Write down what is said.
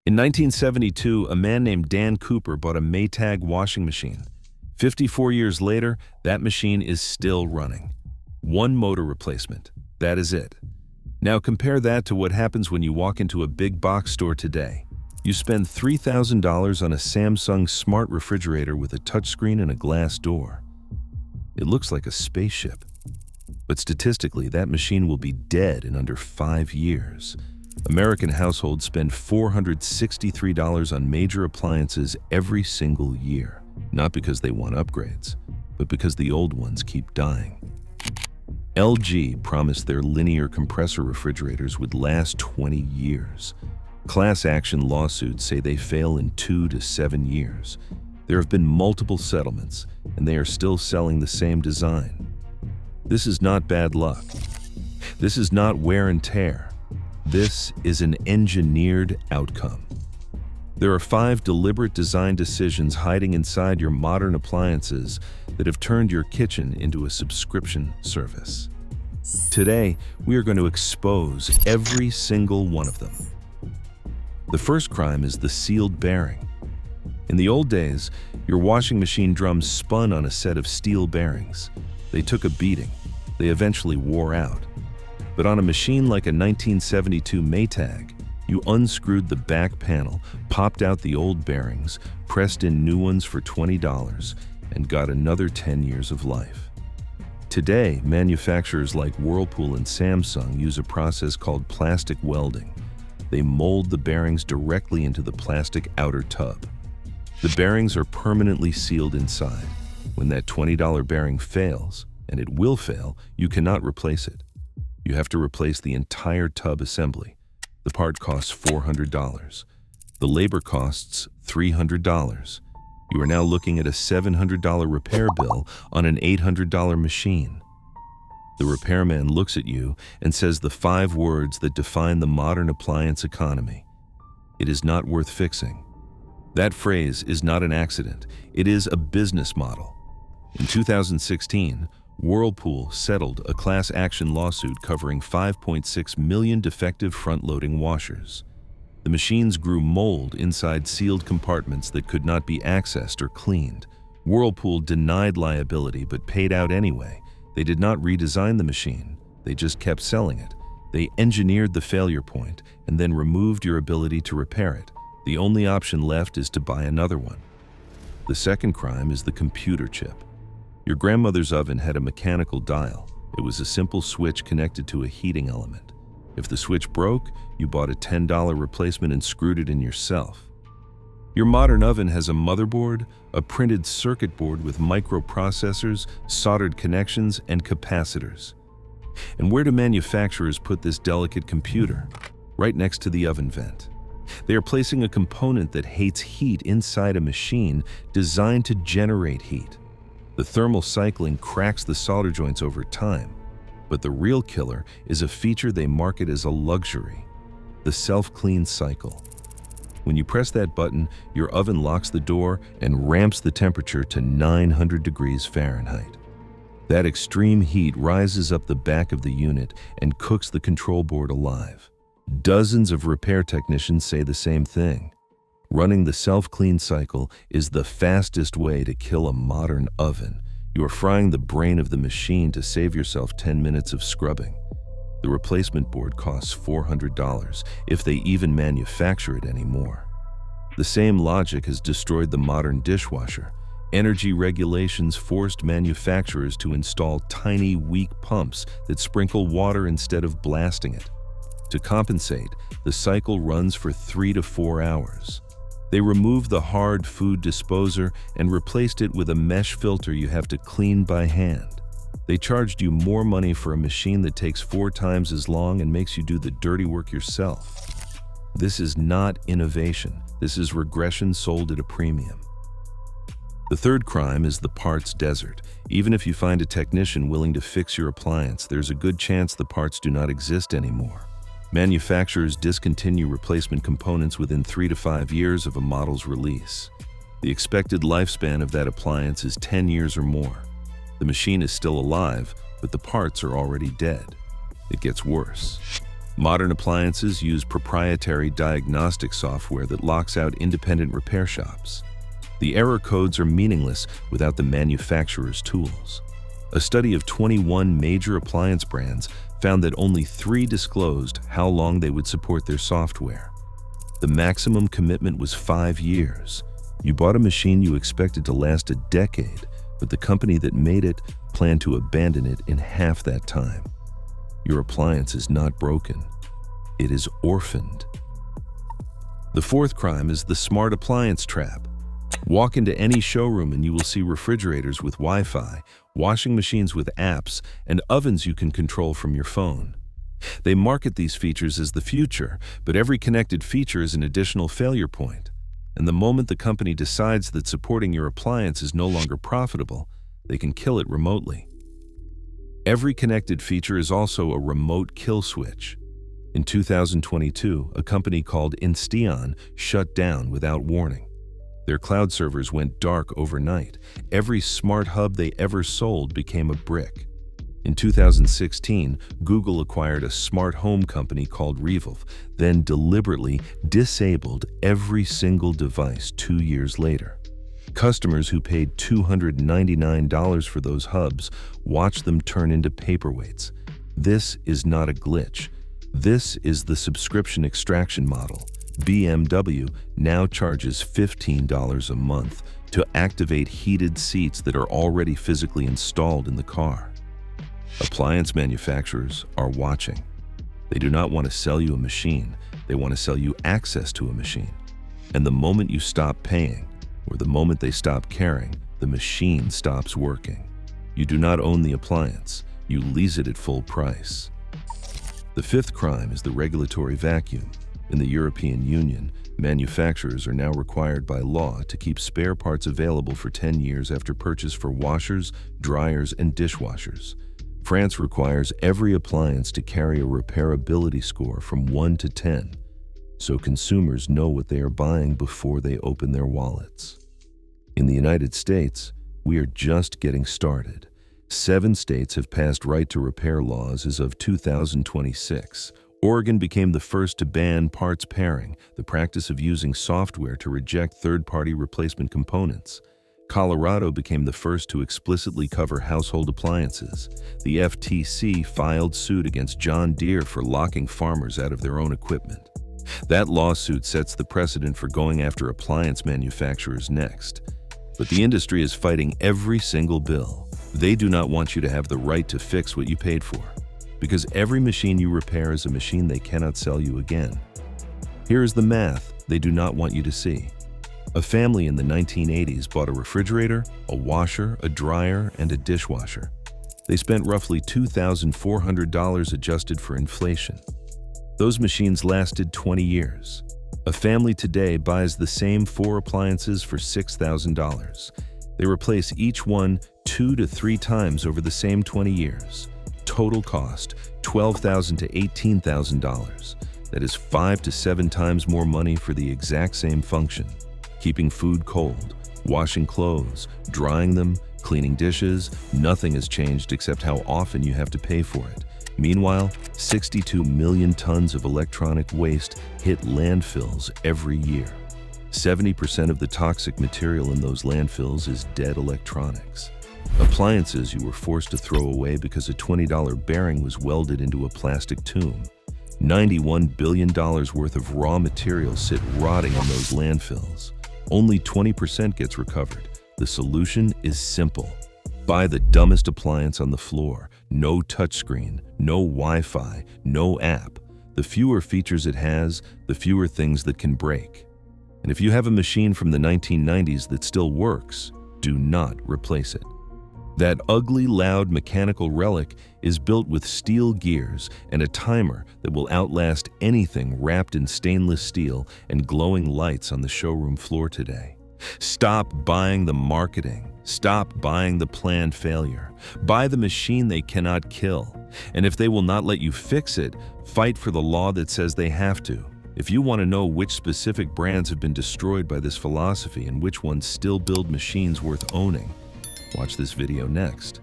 In 1972, a man named Dan Cooper bought a Maytag washing machine. 54 years later, that machine is still running. One motor replacement. That is it. Now compare that to what happens when you walk into a big box store today. You spend $3,000 on a Samsung smart refrigerator with a touchscreen and a glass door. It looks like a spaceship. But statistically, that machine will be dead in under 5 years. American households spend $463 on major appliances every single year, not because they want upgrades, but because the old ones keep dying. LG promised their linear compressor refrigerators would last 20 years. Class action lawsuits say they fail in 2 to 7 years. There have been multiple settlements, and they are still selling the same design. This is not bad luck. This is not wear and tear. This is an engineered outcome. There are 5 deliberate design decisions hiding inside your modern appliances that have turned your kitchen into a subscription service. Today, we are going to expose every single one of them. The first crime is the sealed bearing. In the old days, your washing machine drums spun on a set of steel bearings. They took a beating. They eventually wore out. But on a machine like a 1972 Maytag, you unscrewed the back panel, popped out the old bearings, pressed in new ones for $20, and got another 10 years of life. Today, manufacturers like Whirlpool and Samsung use a process called plastic welding. They mold the bearings directly into the plastic outer tub. The bearings are permanently sealed inside. When that $20 bearing fails, and it will fail, you cannot replace it. You have to replace the entire tub assembly. The part costs $400. The labor costs $300. You are now looking at a $700 repair bill on an $800 machine. The repairman looks at you and says the 5 words that define the modern appliance economy. It is not worth fixing. That phrase is not an accident. It is a business model. In 2016, Whirlpool settled a class action lawsuit covering 5.6 million defective front-loading washers. The machines grew mold inside sealed compartments that could not be accessed or cleaned. Whirlpool denied liability but paid out anyway. They did not redesign the machine. They just kept selling it. They engineered the failure point and then removed your ability to repair it. The only option left is to buy another one. The second crime is the computer chip. Your grandmother's oven had a mechanical dial. It was a simple switch connected to a heating element. If the switch broke, you bought a $10 replacement and screwed it in yourself. Your modern oven has a motherboard, a printed circuit board with microprocessors, soldered connections, and capacitors. And where do manufacturers put this delicate computer? Right next to the oven vent. They are placing a component that hates heat inside a machine designed to generate heat. The thermal cycling cracks the solder joints over time, but the real killer is a feature they market as a luxury, the self-clean cycle. When you press that button, your oven locks the door and ramps the temperature to 900 degrees Fahrenheit. That extreme heat rises up the back of the unit and cooks the control board alive. Dozens of repair technicians say the same thing. Running the self-clean cycle is the fastest way to kill a modern oven. You are frying the brain of the machine to save yourself 10 minutes of scrubbing. The replacement board costs $400, if they even manufacture it anymore. The same logic has destroyed the modern dishwasher. Energy regulations forced manufacturers to install tiny, weak pumps that sprinkle water instead of blasting it. To compensate, the cycle runs for 3 to 4 hours. They removed the hard food disposer and replaced it with a mesh filter you have to clean by hand. They charged you more money for a machine that takes 4 times as long and makes you do the dirty work yourself. This is not innovation. This is regression sold at a premium. The third crime is the parts desert. Even if you find a technician willing to fix your appliance, there's a good chance the parts do not exist anymore. Manufacturers discontinue replacement components within 3 to 5 years of a model's release. The expected lifespan of that appliance is 10 years or more. The machine is still alive, but the parts are already dead. It gets worse. Modern appliances use proprietary diagnostic software that locks out independent repair shops. The error codes are meaningless without the manufacturer's tools. A study of 21 major appliance brands found that only 3 disclosed how long they would support their software. The maximum commitment was 5 years. You bought a machine you expected to last a decade, but the company that made it planned to abandon it in half that time. Your appliance is not broken. It is orphaned. The fourth crime is the smart appliance trap. Walk into any showroom and you will see refrigerators with Wi-Fi, washing machines with apps, and ovens you can control from your phone. They market these features as the future, but every connected feature is an additional failure point. And the moment the company decides that supporting your appliance is no longer profitable, they can kill it remotely. Every connected feature is also a remote kill switch. In 2022, a company called Insteon shut down without warning. Their cloud servers went dark overnight. Every smart hub they ever sold became a brick. In 2016, Google acquired a smart home company called Revolve, then deliberately disabled every single device 2 years later. Customers who paid $299 for those hubs watched them turn into paperweights. This is not a glitch. This is the subscription extraction model. BMW now charges $15 a month to activate heated seats that are already physically installed in the car. Appliance manufacturers are watching. They do not want to sell you a machine. They want to sell you access to a machine. And the moment you stop paying, or the moment they stop caring, the machine stops working. You do not own the appliance. You lease it at full price. The fifth crime is the regulatory vacuum. In the European Union, manufacturers are now required by law to keep spare parts available for 10 years after purchase for washers, dryers, and dishwashers. France requires every appliance to carry a repairability score from 1 to 10, so consumers know what they are buying before they open their wallets. In the United States, we are just getting started. 7 states have passed right to repair laws as of 2026. Oregon became the first to ban parts pairing, the practice of using software to reject third-party replacement components. Colorado became the first to explicitly cover household appliances. The FTC filed suit against John Deere for locking farmers out of their own equipment. That lawsuit sets the precedent for going after appliance manufacturers next. But the industry is fighting every single bill. They do not want you to have the right to fix what you paid for, because every machine you repair is a machine they cannot sell you again. Here is the math they do not want you to see. A family in the 1980s bought a refrigerator, a washer, a dryer, and a dishwasher. They spent roughly $2,400 adjusted for inflation. Those machines lasted 20 years. A family today buys the same 4 appliances for $6,000. They replace each one 2 to 3 times over the same 20 years. Total cost, $12,000 to $18,000. That is 5 to 7 times more money for the exact same function. Keeping food cold, washing clothes, drying them, cleaning dishes, nothing has changed except how often you have to pay for it. Meanwhile, 62 million tons of electronic waste hit landfills every year. 70% of the toxic material in those landfills is dead electronics. Appliances you were forced to throw away because a $20 bearing was welded into a plastic tomb. $91 billion worth of raw materials sit rotting in those landfills. Only 20% gets recovered. The solution is simple. Buy the dumbest appliance on the floor. No touchscreen, no Wi-Fi, no app. The fewer features it has, the fewer things that can break. And if you have a machine from the 1990s that still works, do not replace it. That ugly, loud mechanical relic is built with steel gears and a timer that will outlast anything wrapped in stainless steel and glowing lights on the showroom floor today. Stop buying the marketing. Stop buying the planned failure. Buy the machine they cannot kill. And if they will not let you fix it, fight for the law that says they have to. If you want to know which specific brands have been destroyed by this philosophy and which ones still build machines worth owning, watch this video next.